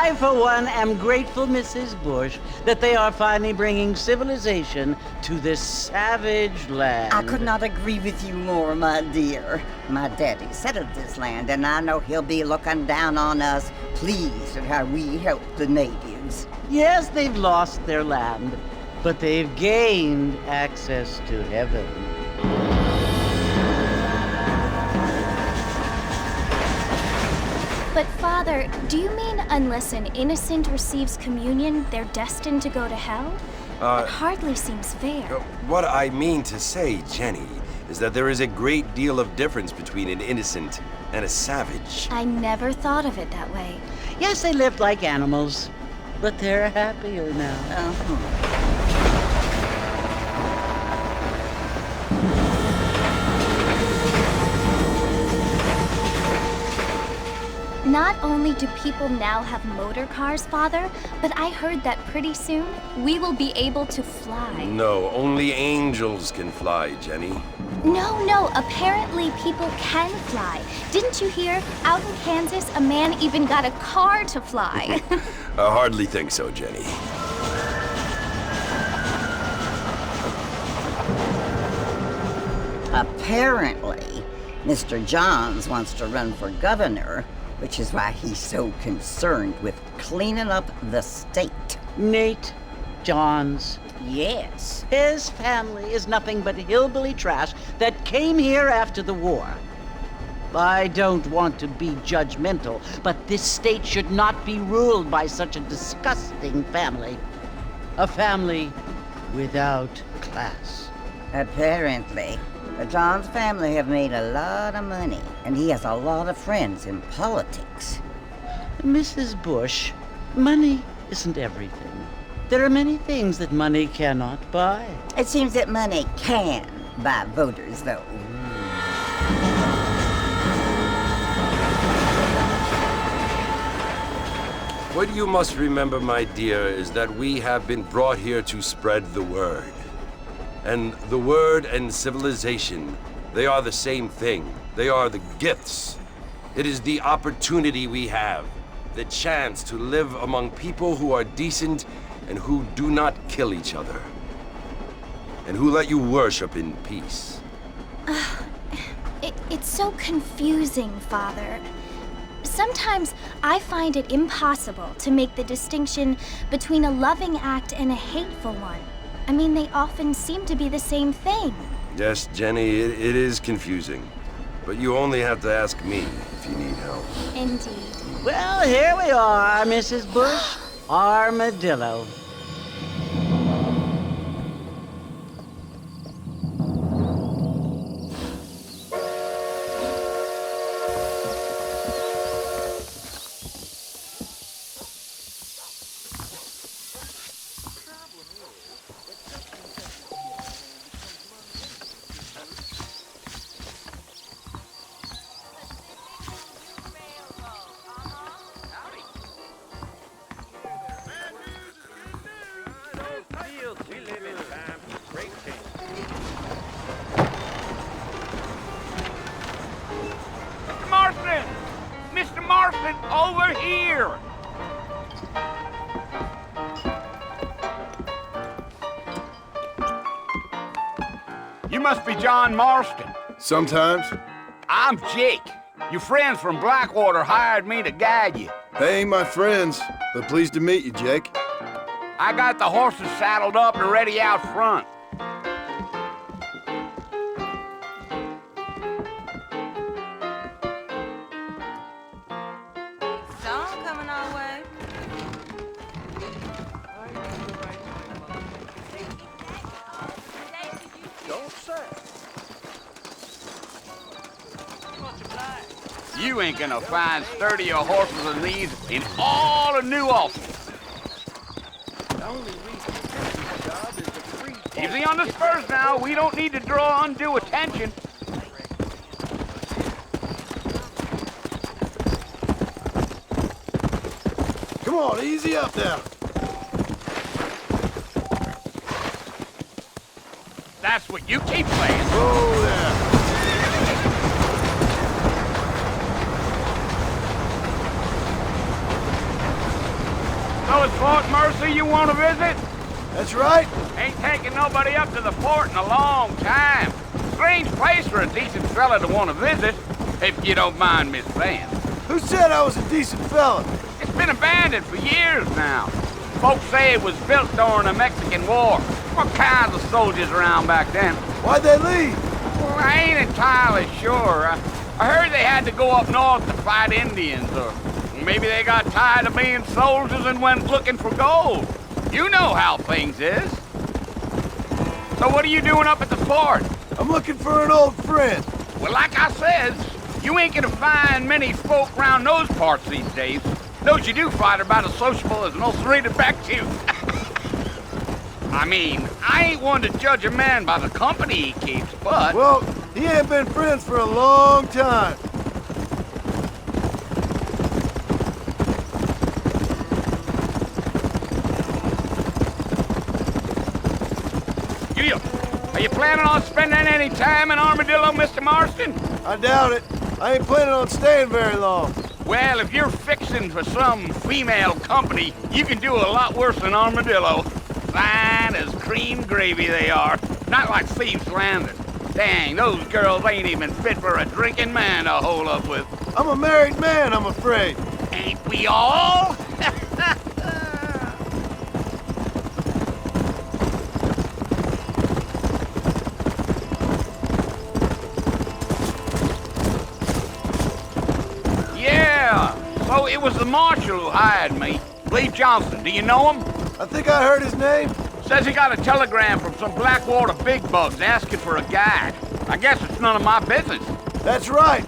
I, for one, am grateful, Mrs. Bush, that they are finally bringing civilization to this savage land. I could not agree with you more, my dear. My daddy settled this land, and I know he'll be looking down on us, pleased at how we help the natives. Yes, they've lost their land, but they've gained access to heaven. But Father, do you mean unless an innocent receives communion, they're destined to go to hell? It hardly seems fair. What I mean to say, Jenny, is that there is a great deal of difference between an innocent and a savage. I never thought of it that way. Yes, they lived like animals, but they're happier now. Not only do people now have motor cars, Father, but I heard that pretty soon we will be able to fly. No, only angels can fly, Jenny. No, apparently people can fly. Didn't you hear? Out in Kansas, a man even got a car to fly. I hardly think so, Jenny. Apparently, Mr. Johns wants to run for governor, which is why he's so concerned with cleaning up the state. Nate Johns. Yes. His family is nothing but hillbilly trash that came here after the war. I don't want to be judgmental, but this state should not be ruled by such a disgusting family. A family without class. Apparently. The Johns family have made a lot of money, and he has a lot of friends in politics. Mrs. Bush, money isn't everything. There are many things that money cannot buy. It seems that money can buy voters, though. What you must remember, my dear, is that we have been brought here to spread the word. And the word and civilization, they are the same thing. They are the gifts. It is the opportunity we have, the chance to live among people who are decent and who do not kill each other, and who let you worship in peace. It's so confusing, Father. Sometimes I find it impossible to make the distinction between a loving act and a hateful one. I mean, they often seem to be the same thing. Yes, Jenny, it is confusing. But you only have to ask me if you need help. Indeed. Well, here we are, Mrs. Bush. Armadillo. Mr. Marston, over here! You must be John Marston. Sometimes. I'm Jake. Your friends from Blackwater hired me to guide you. They ain't my friends, but pleased to meet you, Jake. I got the horses saddled up and ready out front. Dawn coming our way. Don't say. You ain't gonna find sturdier horses than these in all of New Ulster. Easy on the spurs now. We don't need to draw undue attention. Come on, easy up now. That's what you keep saying. Oh, there. coyote you want to visit? That's right. Ain't taking nobody up to the fort in a long time. Strange place for a decent fella to want to visit, if you don't mind me saying. Who said I was a decent fella? It's been abandoned for years now. Folks say it was built during the Mexican War. What kinds of soldiers around back then? Why'd they leave? Well, I ain't entirely sure. I heard they had to go up north to fight Indians, or maybe they got tired of being soldiers and went looking for gold. You know how things is. So what are you doing up at the fort? I'm looking for an old friend. Well, like I said, you ain't gonna find many folk around those parts these days. Those you do find are about as sociable as an ulcerated back tooth. I mean, I ain't one to judge a man by the company he keeps, but... Well, he ain't been friends for a long time. Are you planning on spending any time in Armadillo, Mr. Marston? I doubt it. I ain't planning on staying very long. Well, if you're fixing for some female company, you can do a lot worse than Armadillo. Fine as cream gravy they are. Not like Thieves' Landing. Dang, those girls ain't even fit for a drinking man to hole up with. I'm a married man, I'm afraid. Ain't we all? Yeah, so it was the marshal who hired me. Lee Johnson, do you know him? I think I heard his name. Says he got a telegram from some Blackwater big bugs asking for a guide. I guess it's none of my business. That's right.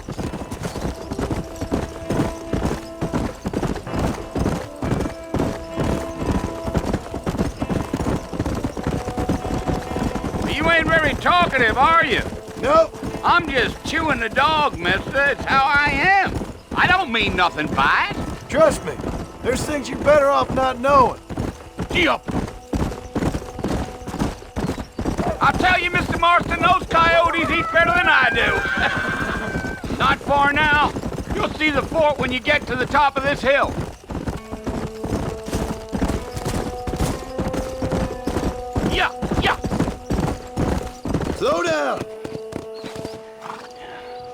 You ain't very talkative, are you? Nope. I'm just chewing the dog, mister. It's how I am. I don't mean nothing by it. Trust me. There's things you're better off not knowing. Gee up. I'll tell you, Mr. Marston, those coyotes eat better than I do. Not far now. You'll see the fort when you get to the top of this hill. Yeah, yeah. Slow down.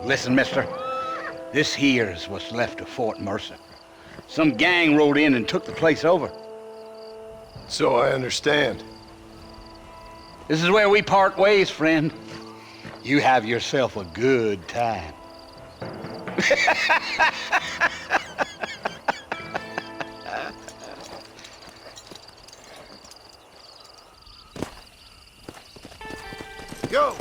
Listen, mister. This here's what's left of Fort Mercer. Some gang rode in and took the place over. So I understand. This is where we part ways, friend. You have yourself a good time. Go.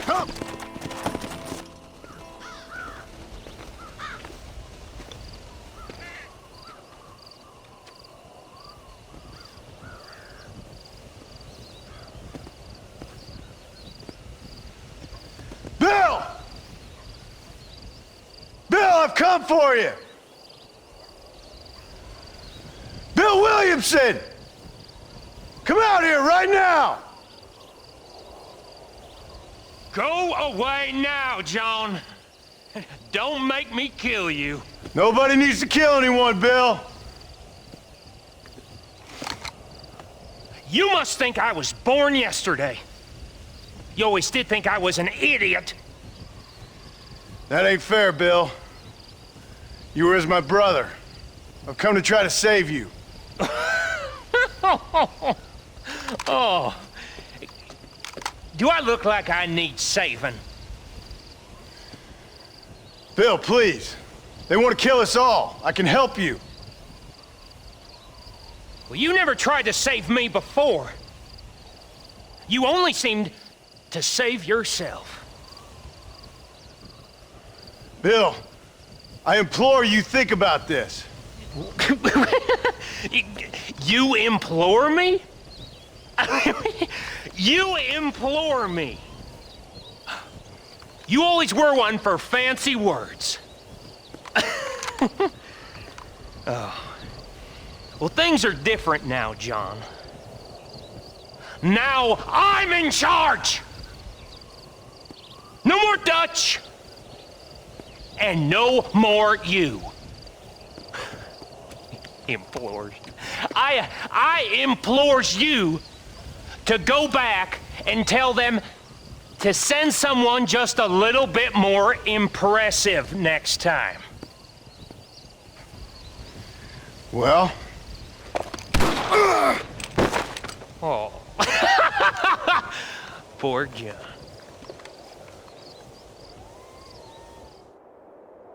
Come. Bill! Bill, I've come for you! Bill Williamson! Come out here right now! Go away now, John. Don't make me kill you. Nobody needs to kill anyone, Bill. You must think I was born yesterday. You always did think I was an idiot. That ain't fair, Bill. You were as my brother. I've come to try to save you. Oh. Do I look like I need saving? Bill, please. They want to kill us all. I can help you. Well, you never tried to save me before. You only seemed to save yourself. Bill, I implore you think about this. You implore me? You implore me. You always were one for fancy words. Oh. Well, things are different now, John. Now I'm in charge! No more Dutch! And no more you. Implores you. I implores you to go back and tell them to send someone just a little bit more impressive next time. Well? Oh. Poor John.